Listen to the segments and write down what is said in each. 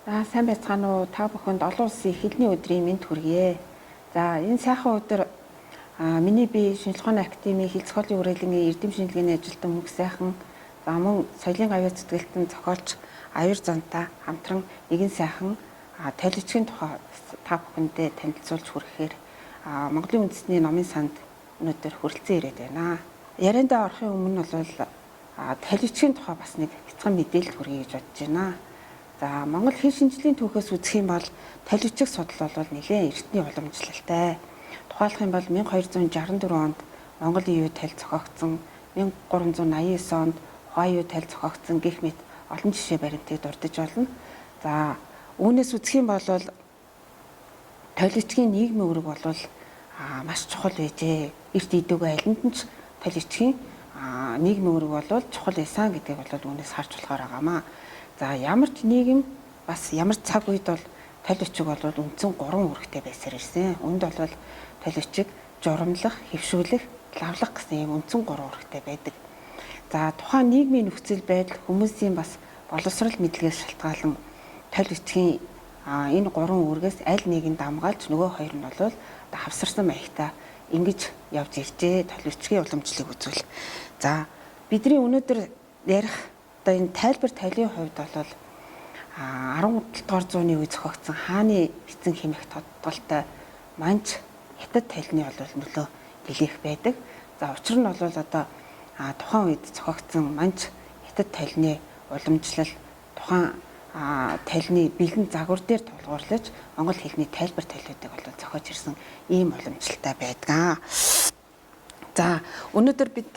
За сайн байцгаана уу? Та бүхэнд олон улсын эхлэлний өдрийн мэнд хүргэе. За энэ сайхан өдөр миний бие шинжилгээ ухааны академийн хил зохиолын үрэлэнгийн эрдэм шинжилгээний ажилтан мөнх сайхан за мөн соёлын гавьяа зүтгэлтэн зохиолч аюур зантай хамтран нэгэн сайхан таличгийн тухай та бүхэндээ танилцуулж хүрэхээр Монголын үндэсний номын санд өнөөдөр хүрэлцэн ирээд байна. Яриандаа орохын өмнө бол таличгийн тухай бас нэг бяцхан мэдээлэл хүргэе гэж бодож байна. За Монгол хэл шинжлэлийн түүхээс үзэх юм бол таличиг судал бол нэлээд эртний уламжлалтай. Тухайлах юм бол 1264 онд Монголын юу тал зохиогдсон, 1389 онд Хуай юу тал зохиогдсон гэх мэт олон жишээ баримтыг дурдж болно. За үүнээс үзэх юм бол таличгийн нийгмийн үүрэг бол маш чухал байжээ. Эрт идэвгүй айланд нь ч таличгийн нийгмийн үүрэг бол чухал байсан гэдгийг бол үүнээс харж болохоор байгаамаа. За ямар ч нийгэм бас ямар цаг үед бол таличиг бол үндсэн 3 үүрэгтэй байсаар ирсэн. Үүнд бол таличиг журамлах, хэвшүүлэх, лавлах гэсэн ийм үндсэн 3 үүрэгтэй байдаг. За тухайн нийгмийн нөхцөл байдал хүмүүсийн бас боловсрол мэдлэгээс шалтгаалan таличгийн энэ 3 үүргээс аль нэг нь дамгаалж нөгөө хоёр нь бол хавсарсан маягтай ингэж явж иржээ. Таличгийн уламжлалыг үзвэл. За бидний өнөөдөр ярих энэ тайлбар тайлын хувьд бол 17 дугаар зууны үе зохиогдсон хааны эцэн хэмэх тодголтой манж хятад тайлны бол нөлөө нэлээх байдаг. За учир нь бол тухайн үед зохиогдсон манж хятад тайлны уламжлал тухайн тайлны бэлэн загвар дээр тулгуурлаж монгол хэлний тайлбар тайлуудыг бол зохиож ирсэн ийм уламжлалтай байдаг. За өнөөдөр бид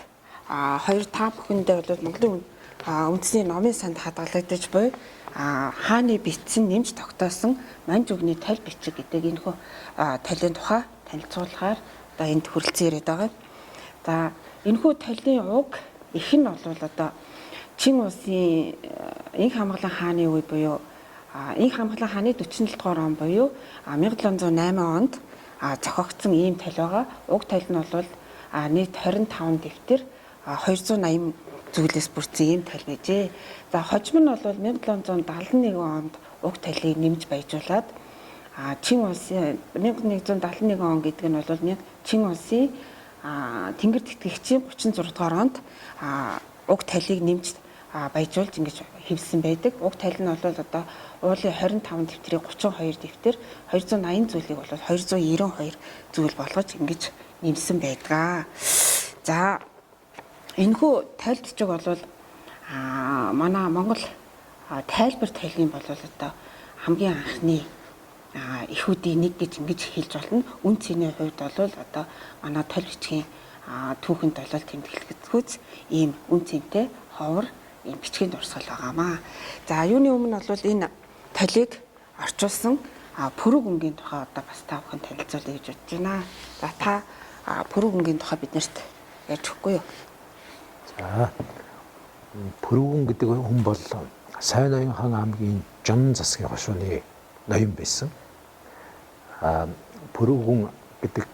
хоёр та бүхэндээ бол Монголын үндэсний номын санд хадгалагдаж буй хааны бичсэн нэмж тогтоосон манж үгний таль бичиг гэдэг энэхүү талын тухай танилцуулахаар энд хүрэлцэн ирээд байгаа. За энэхүү талын уг их нь бол Чин улсын Инх хамглан хааны үе буюу Инх хамглан хааны 47 дугаар он буюу 1708 онд зохиогдсон ийм тал байгаа. Уг тал нь бол нийт 25 дэвтэр 280 зүйлээс бүрдсэн ийм тал байжээ. За хожим нь бол 1771 онд уг талыг нэмж баяжуулаад Чин улсын 1171 он гэдэг нь бол Чин улсын тэнгэр тэтгэгчийн 36 дугаар онд уг талыг нэмж баяжуулж ингэж хэвлсэн байдаг. Уг тал нь бол уулын 25 дэвтрийг 32 дэвтэр 280 зүйлийг бол 292 зүйл болгож ингэж нэмсэн байдаг. За энэхүү тал бичиг бол манай Монгол тайлбар тайлын бол хамгийн анхны эхүүдийн нэг гэж ингэж хэлж болно. Үн цэний хувьд бол манай тал бичгийн түүхэнд бол тэмдэглэгдэхүйц ийм үн цэнтэй ховор ийм бичгийн дурсгал байгаамаа. За юуны өмнө бол энэ талыг орчуулсан пүрэв гүнгийн тухай бас та бүхэн танилцуулъя гэж бодож байна. За та пүрэв гүнгийн тухай биднэрт ярьж өгөхгүй юу? За пүрэв гүн гэдэг хүн бол Сайн ноён хан аймгийн Жон засгийн хошууны ноён байсан. Пүрэв гүн гэдэг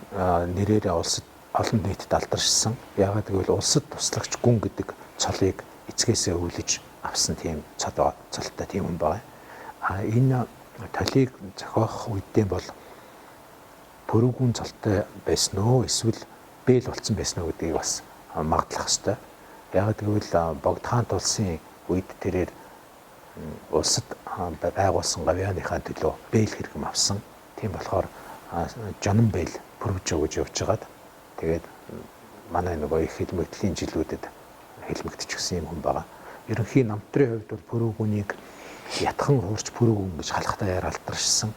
нэрээр улсад олон нийтэд алдаршсан. Яагаад гэвэл улсад туслагч гүн гэдэг цолыг эцгээсээ өвлөж авсан тийм цолтой тийм хүн байна. Энэ талыг зохиох үедээ бол пүрэв гүн цолтой байсан уу эсвэл бэл болсон байсан уу гэдгийг бас магадлах ёстой. Яагаад гэвэл Богд хаант улсын үед тэрээр улсад байгуулсан гавьяаныхаа төлөө бэл хэрэгм авсан. Тийм болохоор Жонон бэл пүрэвж өгж явж байгаад тэгээд манай нөгөө их хэлмэгдлийн жилүүдэд хэлмэгдчихсэн юм хүн байгаа. Ерөнхий намтрын хувьд бол пүрэв гүнийг ятхан хуурч пүрэв гүн гэж халахтаяар алдаршсан.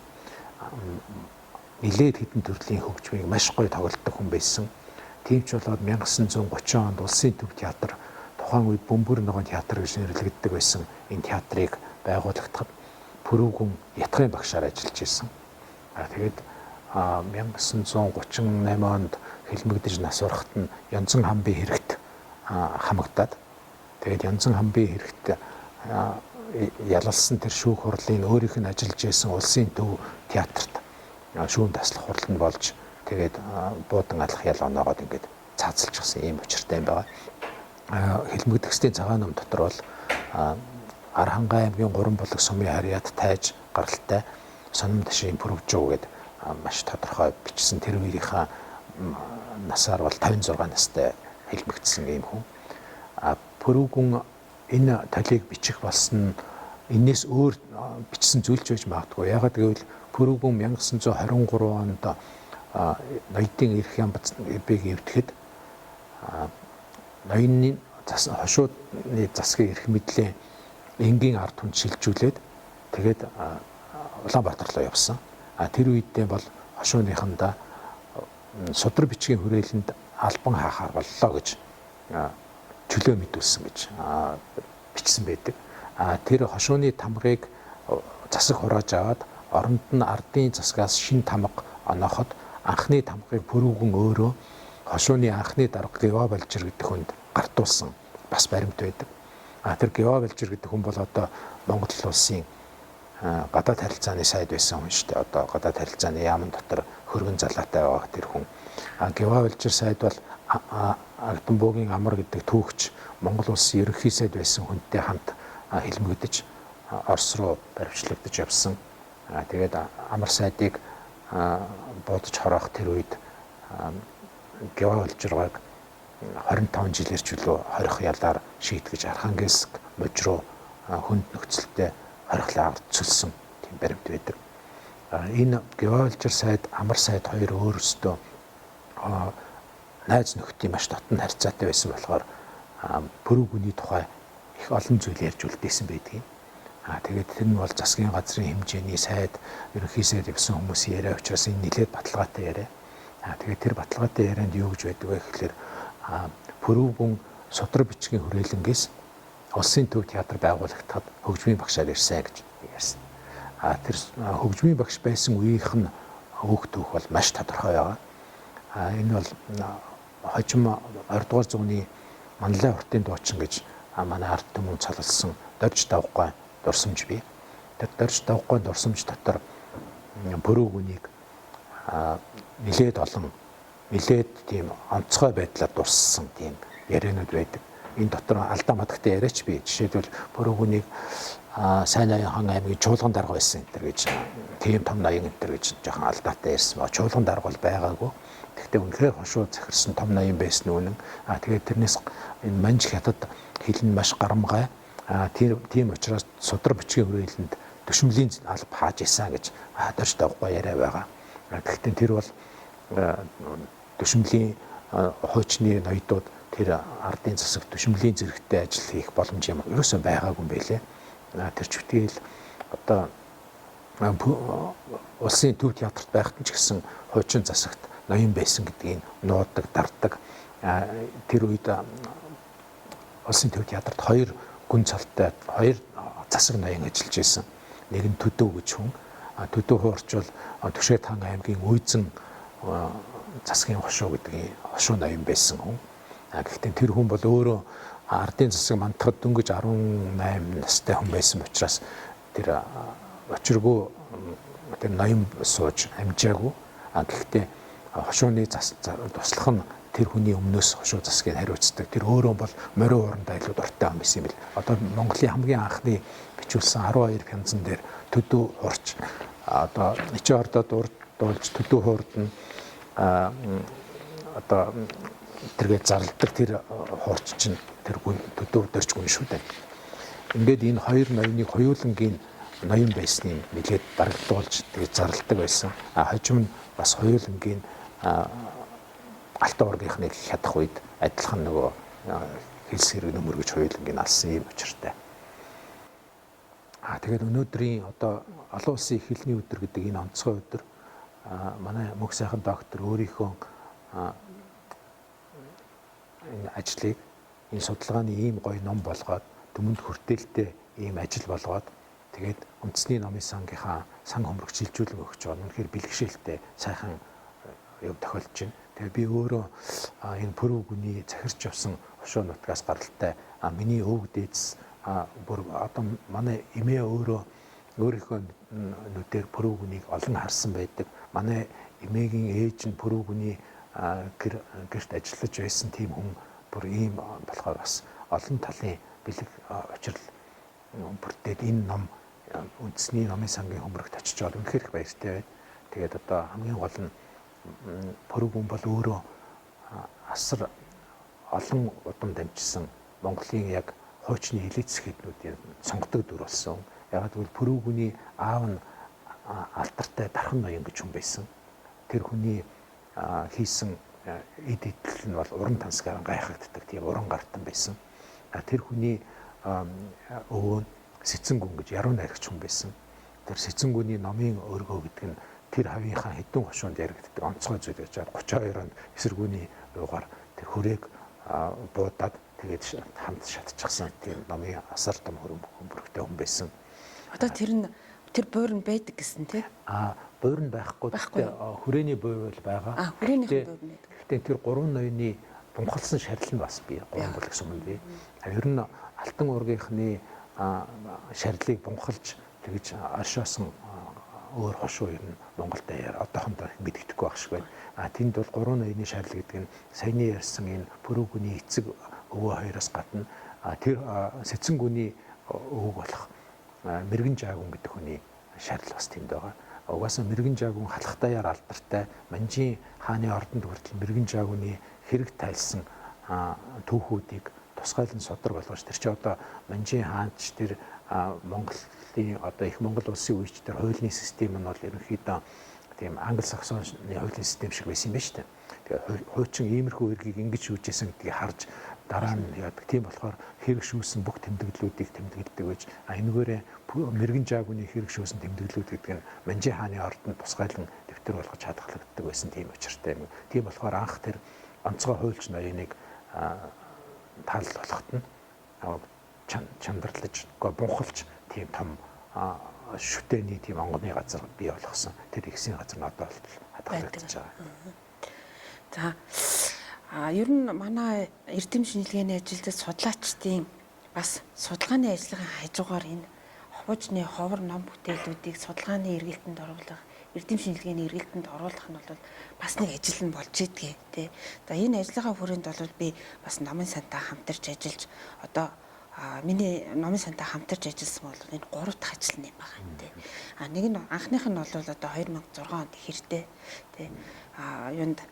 Нилээд хэдэн төрлийн хөгжмийг маш гоё тоглодог хүн байсан. Тийм ч болоод 1930 онд Улсын төв театр тухайн үед Бөмбөр ногоон театр гэж нэрлэгддэг байсан. Энэ театрыг байгуулагдахад пүрэв гүн ятгахын багшаар ажиллаж ирсэн. Тэгээд 1938 онд хэлмэгдэж нас барахад нь Янзан хамбын хэрэгт хамагдаад тэгээд Янзан хамбын хэрэгт ялалсан тэр шүүх хурлын өөрийнх нь ажиллаж байсан Улсын төв театрт шүүн таслах хурланд болж тэгээд буудан алах ял оноогоод ингээд цаацалчихсан ийм учиртай юм байна. Хэлмэгдэхсдийн цагаан ном дотор бол Аранхай аймгийн 3 булаг сумын харьяат тайж гаралтай сонин ташийн пүрвжүү гэдэг маш тодорхой бичсэн тэр үеийнхаа насаар бол 56 настай хэлмэгдсэн ийм хүн. Пүрвгүн энэ талийг бичих болсон энэс өөр бичсэн зүйлч байж магадгүй. Ягаад гэвэл Пүрвгүн 1923 онд ноёдын эрх ямбыг эвдэхэд ноёны хошуудны засгийн эрх мэдлийн энгийн ард түмэнд шилжүүлээд тэгээд Улаанбаатар руу явсан. Тэр үедээ бол хошууныхандаа судар бичгийн хүрээлэнд албан хаахаар боллоо гэж чөлөө мэдүүлсэн гэж бичсэн байдаг. Тэр хошууны тамгыг засаг хурааж аваад оронд нь ардын засгаас шин тамга онооход анхны тамгыг Пүрвгүн өөрөө хошууны анхны дарга Гева Балжир гэдэг хүнд гартуулсан бас баримт байдаг. Тэр Гева Балжир гэдэг хүн бол одоо Монгол улсын гадаад харилцааны сайд байсан хүн шүү дээ. Одоо гадаад харилцааны яамн дотор хөргөн залаатай байгаа тэр хүн. Гева Балжир сайд бол Агдамбуугийн амар гэдэг түүхч Монгол улсын ерөнхий сайд байсан хүнтэй хамт хэлмэгдэж Орос руу баривчлагдаж явсан. Тэгээд амар сайдыг буудаж хороох тэр үед Гева Балжирыг 25 жилээр чөлөө хорих ялаар шийтгэж Архангельск мужи руу хүнд нөхцөлтэй хорихлаа цөлсөн тийм баримт байдаг. Энэ Гева Балжир сайд, амар сайд хоёр өөрсдөө найз нөхдийн маш дотн харьцаатай байсан болохоор Пүрвгүний тухай их олон зүйл ярьж үлдээсэн байдгийг. Тэгээд тэр нь бол засгийн газрын хэмжээний сайд, ерөнхий сайд явсан хүмүүсийн яриа учраас энэ нэлээд баталгаатай яриа. Тэгээд тэр баталгаатай ярианд юу гэж байдаг вэ гэхээр Пүрвгүн судар бичгийн хүрээлэнгээс улсын төв театр байгуулагдахад хөгжмийн багшаар ирсэн гэж ярьсан. Тэр хөгжмийн багш байсан үеийнх нь өөх түүх бол маш тодорхой байгаа. Энэ бол хожим 20 дугаар зууны Манлай уртын дуучин гэж манай ард түмэн цалалсан Дорж давггой дурсамж бий. Тэр Дорж давггой дурсамж дотор Пүрвгүнийг нэлээд олон нэлээд тийм онцгой байдлаар дурссан тийм яриануд байдаг. Энэ дотор алдаа мадагтай яриач бий. Жишээлбэл Пүрвгүнийг сайн ноён хан аймгийн чуулган дарга байсан энэ гэж тийм том ноён энэ гэж жоохон алдаатай ярьсан. Чуулган дарга бол байгаагүй. Гэхдээ үнэхээр хошуу захирсан том ноён байсан үнэн. Тэгээд тэрнээс энэ Манж хятад хилэн маш гарамгай. Тийм учраас судар бичгийн хүрээлэнд төшмөлийн алба хааж исэн гэж Дорж давггой яриа байгаа. Гэхдээ тэр бол төшмөлийн хуучны ноёдууд тэр ардын засаг төшмөлийн зэрэгтэй ажил хийх боломж юм ерөөсөө байгаагүй юм байлээ. Тэр чүтгэл одоо улсын төв театрт байхад ч гэсэн хуучин засагт ноён байсан гэдгийг нуудаг, дарддаг. Тэр үед улсын төв театрт хоёр гүн цалтай хоёр засаг ноён ажиллаж байсан. Нэг нь Төдөө гэж хүн. Төдөө хуурч бол Түшээд хаан аймгийн Үйзэн засгийн хошуу гэдэг хошуу ноён байсан хүн. Гэхдээ тэр хүн бол өөрөө ардын засаг мандахад дөнгөж 18 настай хүн байсан учраас тэр очиргүй тэр ноён сууж амжаагүй. Гэхдээ хошууны туслах нь тэр хүний өмнөөс хошуу засгийг хариуцдаг. Тэр өөрөө бол морин уурандаа илүү дуртай юм байсан юм бэл. Одоо Монголын хамгийн анхны бичүүлсэн 12 пянзан дээр Төдөө хурч одоо Ичээ ордод урдуулж Төдөө хуурд нь одоо тэргээ зарладаг тэр хуурч чинь тэр Төдөө дөрч гүн шүү дээ. Ингээд энэ хоёр ноёныг хоёулангийн ноён байсныг нэлээд дарагдуулж тэгээд зарладаг байсан. Хожим нь бас хоёулангийн Алтан оргийнхныг хядах үед адилхан нөгөө хэлс хэрэг нөмөр гэж хоёулангийн алсан юм учиртай. Тэгээд өнөөдрийн одоо олон улсын их хэлний өдөр гэдэг энэ онцгой өдөр манай мөнх сайхан доктор өөрийнхөө энэ ажлыг энэ судалгааны ийм гоё ном болгоод түмэнд хүртээлтэй ийм ажил болгоод тэгээд үндэсний номын сангийнхаа сан хомрог шилжүүлэн өгч байгаа. Үнэхээр бэлгшээлтэй сайхан юм тохиолдож байна. Тэгээ би өөрөө энэ Пүрвгүний захирч явсан хошуу нутгаас гаралтай миний өвөг дээдс бүр одоо манай эмээ өөрөө өөрийнхөө нүдээр Пүрвгүнийг олон харсан байдаг. Манай эмээгийн ээж нь Пүрвгүний гэрт ажиллаж байсан тийм хүн бүр ийм болохоор бас олон талын бэлэг учрал бүрдээд энэ ном үндэсний номын сангийн хөмрөгт очиж байгаа үнэхээр их баяртай байна. Тэгээд одоо хамгийн гол нь Пүрэв хүн бол өөрөө асар олон удам дамжсан Монголын яг хуучны хилээд засгийнхнуудын сонгодог дүр болсон. Яг тэгвэл Пүрэв хүний аав нь алдартай Дархан ноён гэж хүн байсан. Тэр хүний хийсэн эд идэл нь бол уран тансгаар гайхагддаг тийм уран гартан байсан. Тэр хүний өвөө Сэцэн гүн гэж яруу найрагч хүн байсан. Тэр Сэцэн гүний номын өргөө гэдэг нь тэр хавийнхаа хэдэн хошуунд яригддаг онцгой зүйл гэж 32 онд эсэргүүний уугаар тэр хүрээг буудаад тэгээд хамт шатчихсан тийм номын асар том хөрөнгөтэй хүн байсан. Одоо тэр буйр нь байдаг гэсэн тий? Буйр нь байхгүй. Хүрээний буйр бол байгаа. Хүрээнийх буйр нь байдаг. Гэхдээ тэр 3 ноёны бунхалсан шарил нь бас бий. 3 бүлэг сум нь бий. Ер нь Алтан уургийнхны шарилыг бунхалж тэгж оршоосон өөр хошуу ер нь Монгол даяар одоохондоо мэддэхгүй байх шиг байна. Тэнд бол 3 ноёны шарил гэдэг нь саяны ярьсан энэ Пүрэв хүний эцэг өвөө хоёроос гадна тэр Сэцэн гүний өвөг болох Мэргэн Жаагүн гэдэг хүний шарил бас тэнд байгаа. Угаасаа Мэргэн Жаагүн халах даяар алдартай Манжин хааны ордонд хүртэл Мэргэн Жаагүний хэрэг тайлсан түүхүүдийг тусгайлан содрог болгож тэр чи одоо Манжин хаанч тэр Монголын одоо их Монгол улсын үеч тэр хуулийн систем нь бол ерөнхийдөө тийм англи-саксоны хуулийн систем шиг байсан юм байна шүү дээ. Тэгээ хуучин иймэрхүү эргийг ингэж шүүжсэн гэдгийг харж дараа нь яадаг. Тийм болохоор хэрэг шүүсэн бүх тэмдэглэлүүдийг тэмдэглэдэг байж энэгээрээ Мэргэн Жаагүний хэрэг шүүсэн тэмдэглэлүүд гэдэг нь Манжин хааны ордонд тусгайлан дэвтэр болгож хадгалагддаг байсан тийм учиртай юм. Тийм болохоор анх тэр онцгой хуульч ноёныг таал болгоход нь чандарлаж бунхалж тийм том шүтээний тийм онгоны газар бий болгосон. Тэр ихсийн газар нь одоо хадгалагдаж байгаа. За ер нь манай эрдэм шинжилгээний ажилд судлаачдын бас судалгааны ажлын хажуугаар энэ ховжны ховор ном бүтээлүүдийг судалгааны эргэлтэнд оруулах, эрдэм шинжилгээний эргэлтэнд оруулах нь бол бас нэг ажил нь болж идгээ тий. За энэ ажлынхаа хүрээнд бол би бас номын сантай хамтарч ажиллаж одоо миний номын сантай хамтарч ажилласан бол энэ 3 дахь ажил юм байгаа юм тий. Нэг нь анхных нь бол одоо 2006 онд хэрдээ тий. Юунд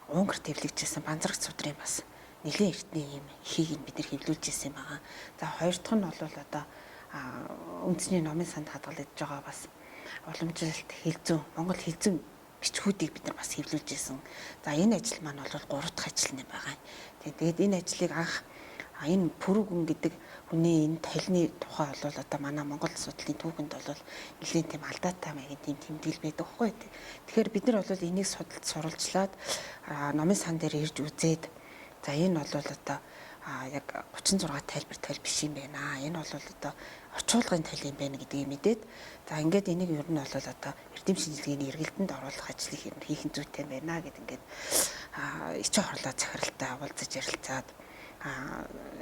Унгар төвлөгжсэн банзрагт судрын бас нэлийн эртний юм хийг бид нар хэвлүүлж ирсэн байгаа. За хоёр дахь нь бол одоо үндэсний номын санд хадгалагдж байгаа бас уламжлалт хэлзүүн Монгол хэлзүүн бичгүүдийг бид нар бас хэвлүүлж ирсэн. За энэ ажил маань бол 3 дахь ажил юм байгаа. Тэгээд энэ ажлыг анх энэ Пүрэв хүн гэдэг хүний энэ толны тухай бол одоо манай Монгол судлалын түүхэнд бол нэлийн тийм алдаатай маягийн тийм тэмдэглэл байдаг байхгүй. Тэгэхээр бид нар бол энийг судалж сурвалжлаад номын сан дээр ирж үзээд за энэ бол одоо яг 36 тайлбар биш юм байна. Энэ бол одоо орчуулгын тал юм байна гэдгийг мэдээд за ингээд энийг ер нь бол одоо эрдэм шинжилгээний эргэлтэнд оруулах ажлыг хийх зүйтэй байна гэд ингээд ичээ хорлоо захиралтай уулзаж ярилцаад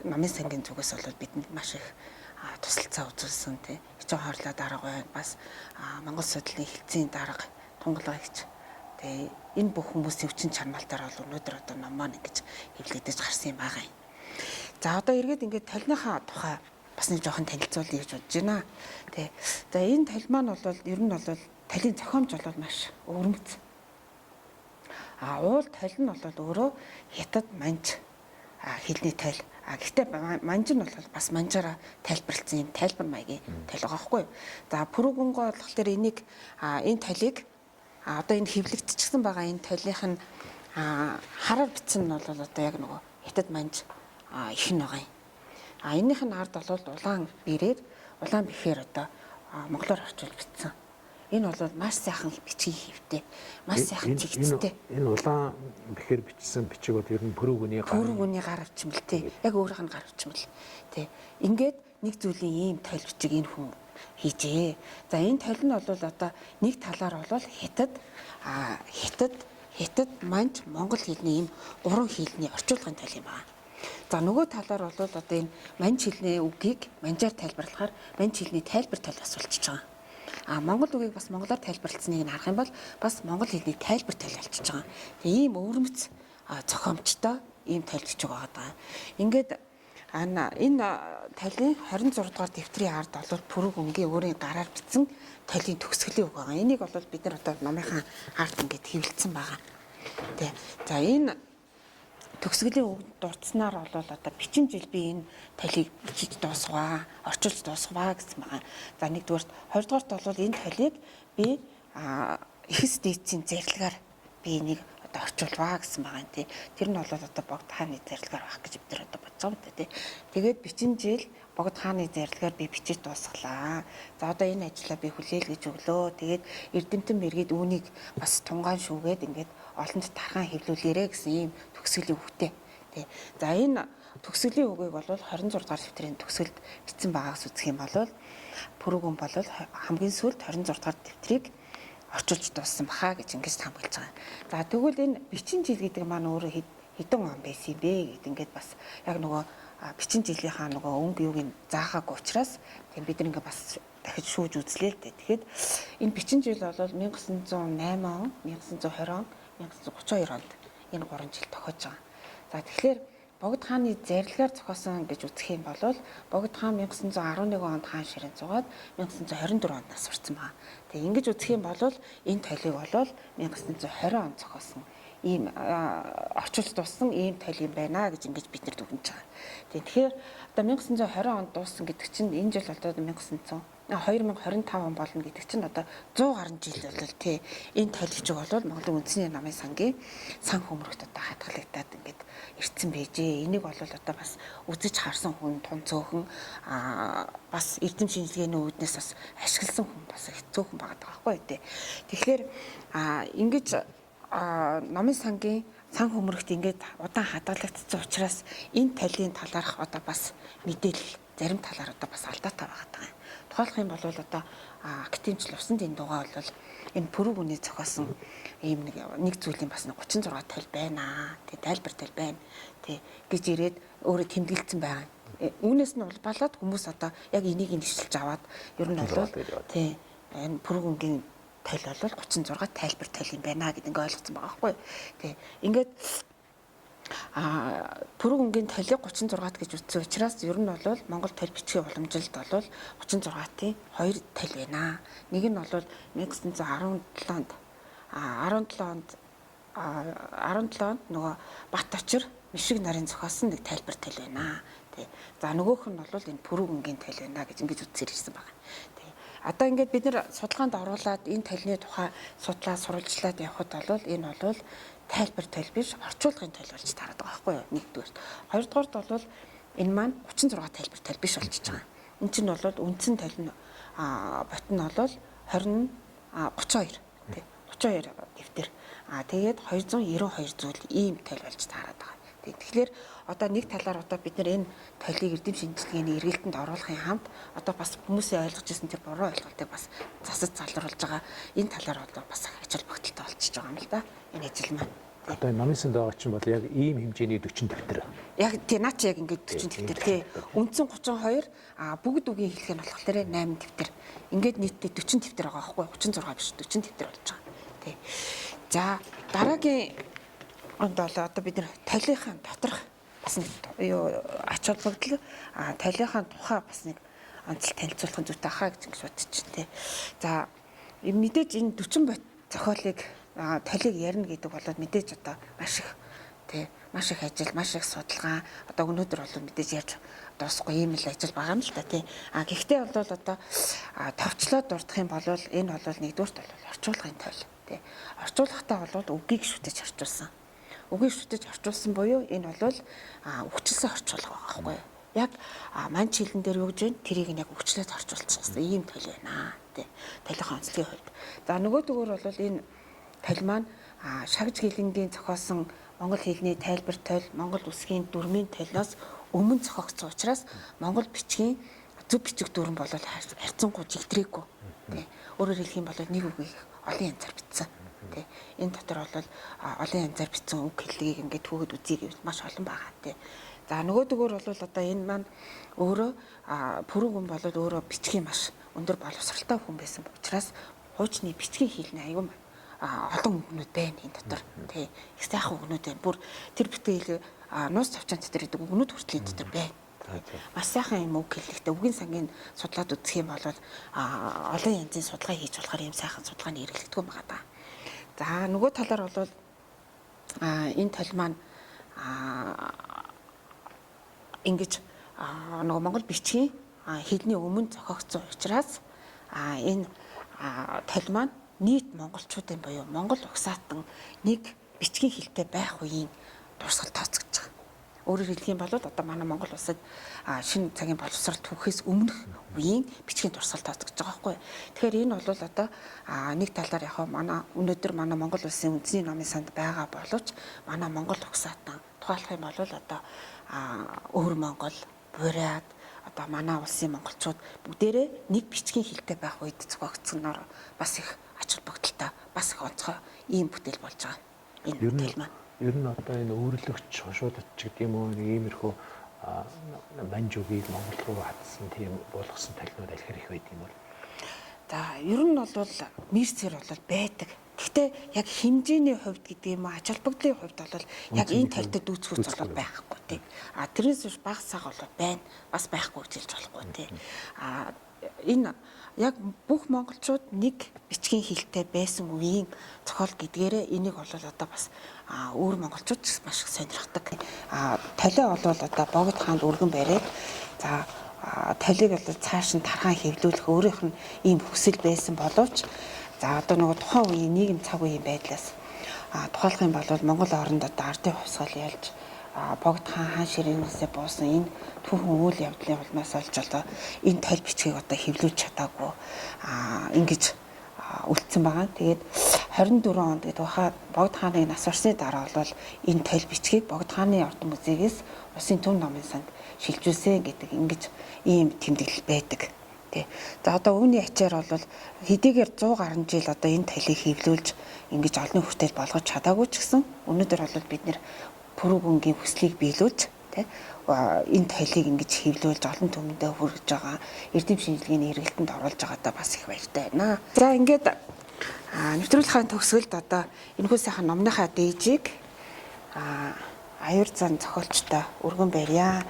номын сангийн зүгээс бол бидэнд маш их тусалцаа үзүүлсэн тий. Ичээ хорлоо дарга байна. Бас Монгол судлалын хэлцийн дарга тунгалагч. Тэгээ энэ бүх хүмүүсийн хүчин чармаалтаар бол өнөөдөр одоо ном маань ингэж хэвлэгдэж гарсан юм байгаа юм. За одоо эргээд ингээд толныхаа тухай бас нэг жоохон танилцуулъя гэж бодож байна. Тий. За энэ тал маань бол ер нь бол талын зохиомж бол маш өвөрмөц. Уул тал нь бол өөрөө хятад манж хэлний тал. Гэхдээ манж нь бол бас манжаараа тайлбарлсан юм тайлбар маягийн тал байгаа байхгүй юу. За Пүрэв хүн болохоор энийг энэ талыг одоо энэ хэвлэгдчихсэн байгаа энэ талынх нь хараар бичсэн нь бол одоо яг нөгөө хятад манж их нь байгаа юм. Энийх нь ард бол улаан бихээр одоо монголоор орчуулж бичсэн. Энэ бол маш сайхан бичгийн хэвтэй, маш сайхан чигттэй. Энэ улаан бихээр бичсэн бичиг бол ер нь Пүрэв хүний гар авчмал тий. Яг өөрийнх нь гар авчмал тий. Ингээд нэг зүйлийн ийм тойл бичиг энэ хүн хийжээ. За энэ тойл нь бол одоо нэг талаар бол хятад манж монгол хэлний ийм 3 хэлний орчуулгын тал юм байна. За нөгөө талаар бол одоо энэ манж хэлний үгийг манжаар тайлбарлахаар манж хэлний тайлбар тал асуулчихж байгаа. Монгол үгийг бас монголоор тайлбарлацсныг харах юм бол бас монгол хэлний тайлбар тал болчихж байгаа. Тэгээ ийм өвөрмөц зохиомжтой ийм тайлбарч байгаа даа. Ингээд Энэ талын 26 дугаар дэвтрийн ард бол Пүрэв өнгийн өөрийн гараар бичсэн талын төгсгөлийн үг байгаа. Энийг бол бид нар одоо номынхаа ард ингээд хэвлэлсэн байгаа. Тэ. За энэ төгсгөлийн үг дурдсанаар бол одоо бичин жил би энэ талыг бичиж дуусгаваа, орчуулж дуусгаваа гэсэн байгаа. За нэгдүгээрт, хоёрдугаарт бол энэ талыг би ихс дээдсийн зэрлэгээр би энийг одоо орчуулваа гэсэн байгаа юм тий. Тэр нь бол одоо богд хааны зэрлэгээр байх гэж бид нар одоо бодож байгаа юм тий. Тэгээд бичин жил богд хааны зэрлэгээр би бичиж дуусглаа. За одоо энэ ажлаа би хүлээл гэж өглөө. Тэгээд эрдэмтэн мэргэд үүнийг бас тунгаан шүүгээд ингээд олонд тархан хэвлүүлээрэ гэсэн ийм төгсгөлийн үгтэй. Тий. За энэ төгсгөлийн үгийг бол 26 дугаар дэвтрийн төгсгөлд бичсэн байгаагаас үзэх юм бол Пүрэв хүн бол хамгийн сүүлд 26 дугаар дэвтрийг орчуулж дууссан баха гэж ингэж хамгаалж байгаа. За тэгвэл энэ бичин жил гэдэг маань өөрөө хэдэн он байсан юм бэ гэд ингээд бас яг нөгөө бичин жилийнхаа нөгөө өнгө юуг нь заагаагүй учраас тийм бид нэг бас дахиж шүүж үзлээ л дээ. Тэгэхэд энэ бичин жил бол 1908 он, 1920 он, 1932 онд энэ 3 жил тохиож байгаа. За тэгэхээр богд хааны зэрлэгээр зохиосон гэж үзэх юм бол богд хаан 1911 онд хаан ширээн зугаад 1924 онд нас барсан байна. Тэгээ ингэж үзэх юм бол энэ талыг бол 1920 онд зохиосон ийм орчуулж дууссан ийм тал юм байна гэж ингэж бид нар дүгнэж байгаа. Тэгэхээр одоо 1920 онд дууссан гэдэг чинь энэ жил одоо 2025 он болно гэдэг чинь одоо 100 гаруй жил болол тий. Энэ тал хичиг бол Монголын үндэсний намын сангийн сан хөмрөгт одоо хадгалагдаад ингээд ирсэн байжээ. Энийг бол одоо бас үзэж харсан хүн тун цөөхөн бас эрдэм шинжилгээний үүднээс бас ашигласан хүн бас хэцүүхэн байгаа байхгүй тий. Тэгэхээр ингэж намын сангийн сан хөмрөгт ингээд удаан хадгалагдсан учраас энэ талын талаарх одоо бас мэдээлэл зарим талаар одоо бас алдаатай байгаа юм. Тухайлах юм бол одоо академич усан дэндугаа бол энэ Пүрэв хүний зохиосон ийм нэг зүйлийн бас 36 тал байна. Тэг тайлбар тал байна. Тэг гэж ирээд өөрөө тэмдэглэсэн байгаа. Үүнээс нь бол балаад хүмүүс одоо яг энийг нэвшилж аваад ер нь бол тий энэ Пүрэв өнгийн тал бол 36 тайлбар тал юм байна гэдэг ингээ ойлгоцсон байгаа байхгүй. Тэг ингээд Пүрэв өнгийн талыг 36-т гэж үзсэн учраас ер нь бол Монгол тал бичгийн уламжилд бол 36-ийн 2 тал байна. Нэг нь бол 1917 онд 17 онд нөгөө Бат очир Мишиг нарын зохиосон нэг тайлбар тал байна. Тий. За нөгөөх нь бол энэ Пүрэв өнгийн тал байна гэж ингэж үзсээр ирсэн байгаа. Тий. Одоо ингээд бид нэр судалгаанд оруулаад энэ талны тухай судлаад сурвалжлаад явхад бол энэ бол тайлбар тал биш орчуулгын тал болж тараад байгаа байхгүй юу? Нэгдүгээр. Хоёрдугаарт бол энэ маань 36 тайлбар тал биш болчихж байгаа. Энд чинь бол үндсэн тал нь бот нь бол 32 тий 32 дэвтэр. Тэгээд 292 зүйл ийм тал болж тараад байгаа. Тэгэхээр одоо нэг талаар одоо бид нар энэ талыг эрдэм шинжилгээний эргэлтэнд оруулахын хамт одоо бас хүмүүсийн ойлгож ирсэн тэр буруу ойлголтыг бас засаж залруулж байгаа. Энэ талаар одоо бас ажил багталтай болчихж байгаа юм л да. Энэ ажил маань. Одоо намын санд байгаа чинь бол яг ийм хэмжээний 40 дэвтэр. Яг тий наа чи яг ингээд 40 дэвтэр тий. Үндсэн 32 бүгд үгийн хэлэх нь болохоор 8 дэвтэр. Ингээд нийтдээ 40 дэвтэр байгаа байхгүй 36 биш 40 дэвтэр болж байгаа. Тий. За дараагийн онд бол одоо бид нар талийнхаа доторх бас нэг ач холбогдол талийнхаа тухай бас нэг онцлог танилцуулах зүйтэй хаа гэж бодчих тий. За мэдээж энэ 40 бот зохиолыг талыг ярина гэдэг бол мэдээж одоо маш их ажил, маш их судалгаа одоо өнөөдөр бол мэдээж ярьж дуусахгүй ийм л ажил байгаа юм л та тий. Гэхдээ бол одоо товчлоод дурдах юм бол энэ бол нэгдүгürt бол орчуулгын тал тий. Орчуулгахтаа бол үгийг шүтэж орчуулсан. Үгийг шүтэж орчуулсан буюу энэ бол өвчлсөн орчуулга байгаа байхгүй юу? Яг манч хилэн дээр юу гэж вэ? Тэрийг яг өвчлөөд орчуулчихсан ийм тал байна тий. Талийнхаа онцлогийн хувьд. За нөгөөдгөр бол энэ тал маань шагж хилэнгийн зохиосон монгол хэлний тайлбар тал, монгол үсгийн дүрмийн талаас өмнө зохиогдсон учраас монгол бичгийн зөв бичиг дүрм бол харьцангуй жигдрээгүй тий. Өөрөөр хэлэх юм бол нэг үгийг олон янзаар бичсэн. Тий. Энэ дотор бол олон янзаар бичсэн үг хэллэгийг ингээд түүхэд үзье гэвэл маш олон байгаа тий. За нөгөөдгөр бол одоо энэ маань өөрөө Пүрэв хүн бол өөрөө бичгийн маш өндөр боловсралтай хүн байсан учраас хуучны бичгийн хэлний аюул олон үгнүүд байна энэ дотор тий. Их сайхан үгнүүд байна. Бүр тэр битгэл нуус тавчаан дотор гэдэг үгнүүд хүртэл энэ дотор байна. Маш сайхан юм үг хэлэхдээ үгийн сангийн судлаад үзэх юм бол олон янзын судалгаа хийж болохоор ийм сайхан судалгааны хэрэглэгдэх юм байна да. За нөгөө талаар бол энэ тал маань ингэж нөгөө Монгол бичгийн хэлний өмнө зохиогдсон учраас энэ тал маань нийт монголчуудын буюу монгол угсаатан нэг бичгийн хэлтэй байх үеийн дурсгал тооцогдож байгаа. Өөрөөр хэлэх юм бол одоо манай Монгол улсад шинэ цагийн боловсрол түүхээс өмнөх үеийн бичгийн дурсгал тооцогдож байгаа байхгүй. Тэгэхээр энэ бол одоо нэг талаар яг манай өнөөдөр манай Монгол улсын үндэсний номын санд байгаа боловч манай Монгол угсаатан тухайлах юм бол одоо өвөр Монгол, Бурят одоо манай улсын монголчууд бүгдээрээ нэг бичгийн хэлтэй байх үед зохиогдсоноор бас их ач холбогдолтой, бас их онцгой ийм бүтээл болж байгаа. Энэ бүтээл маань ер нь одоо энэ өөрлөгч шуудад ч гэдэг юм уу нэг иймэрхүү манж үгийг монгол руу хатсан тийм болгосон талнууд алхир их байд юм бол. За ер нь бол мэрцэр бол байдаг. Гэхдээ яг хэмжээний хувьд гэдэг юм ач холбогдлын хувьд бол яг энэ талтад үүсгүүц бол байхгүй тийм. Тэрнээс баг цаг бол байна. Бас байхгүй гэж хэлж болохгүй тийм. Энэ яг бүх монголчууд нэг бичгийн хэлтэй байсан үеийн зохиол гэдгээрээ энийг бол одоо бас өөр монголчууд маш их сонирхдаг. Талиа бол одоо Богд хаанд өргөн бариад за талиг бол цааш нь тархан хэвлүүлэх өөрийнх нь ийм хүсэл байсан боловч за одоо нөгөө тухайн үеийн нийгэм цаг үеийн байдлаас тухайлах юм бол Монгол оронд одоо ардын хувьсгал ялж Богд хаан ширээнээсээ буусан энэ түүхэн үйл явдлын улмаас олж одоо энэ тал бичгийг одоо хэвлүүлж чадаагүй ингэж үлдсэн байгаа. Тэгээд 24 онд гэдэг Богд хааны нас барсны дараа бол энэ тал бичгийг Богд хааны ордон музейгээс Улсын төв номын санд шилжүүлсэн гэдэг ингэж ийм тэмдэглэл байдаг. Тэ. За одоо үүний ачаар бол хэдийгээр 100 гаруй жил одоо энэ талыг хэвлүүлж ингэж олон хүртэл болгож чадаагүй ч гэсэн өнөөдөр бол бид нэр пүрүүгүнгийн хүслийг биелүүлж тэ энэ талыг ингэж хэвлүүлж олон түмэндээ хүргэж байгаа эрдэм шинжилгээний хэрэгэлтэнд оруулж байгаадаа бас их баяртай байна. За ингээд нэвтрүүлгийн төгсгөлд одоо энэхүү сайхан номныхаа дээжийг аюур зан зохиолчтой өргөн барья.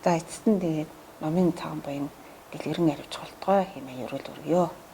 За эцэст нь тэгээд номын цагаан буян дэлгэрэн аривч холтгой хэмээн ерөөл өргөё.